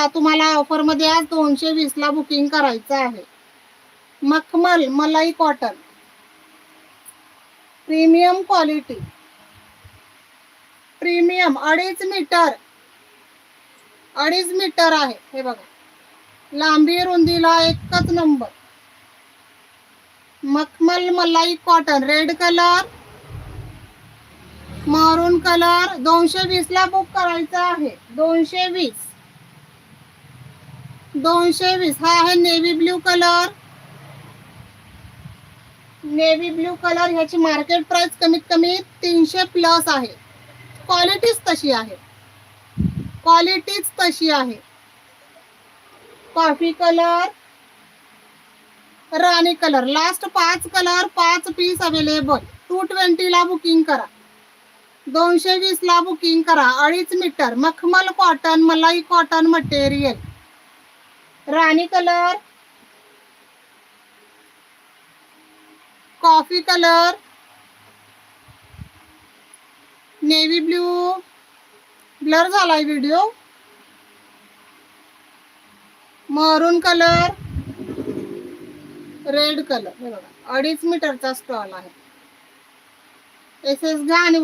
हा तुम्हाला ऑफर मध्ये आज 220 ला बुकिंग करायचं आहे. मखमल मलाई cotton, premium quality, premium 2.5 metre आहे. हे बघा, लांबी रुंदीला एकच नंबर. मखमल मलाई cotton, red colour, maroon colour. 220 ला बुक करायचं आहे. 220. हा आहे navy blue colour. Navy blue colour. ह्याची मार्केट प्राइस कमीत कमी 300 प्लस आहे. क्वालिटीच तशी आहे. कॉफी कलर, राणी colour. Last 5 colour, 5 piece available. 220 ला बुकिंग करा. 220 ला बुकिंग करा. 2.5 मीटर मखमल कॉटन, मलाई कॉटन मटेरियल. राणी colour, coffee colour, navy blue, blur झालाय video, maroon colour, red colour. हे बघा, 2.5 मीटरचा स्टॉल आहे. एसएस घ्या आणि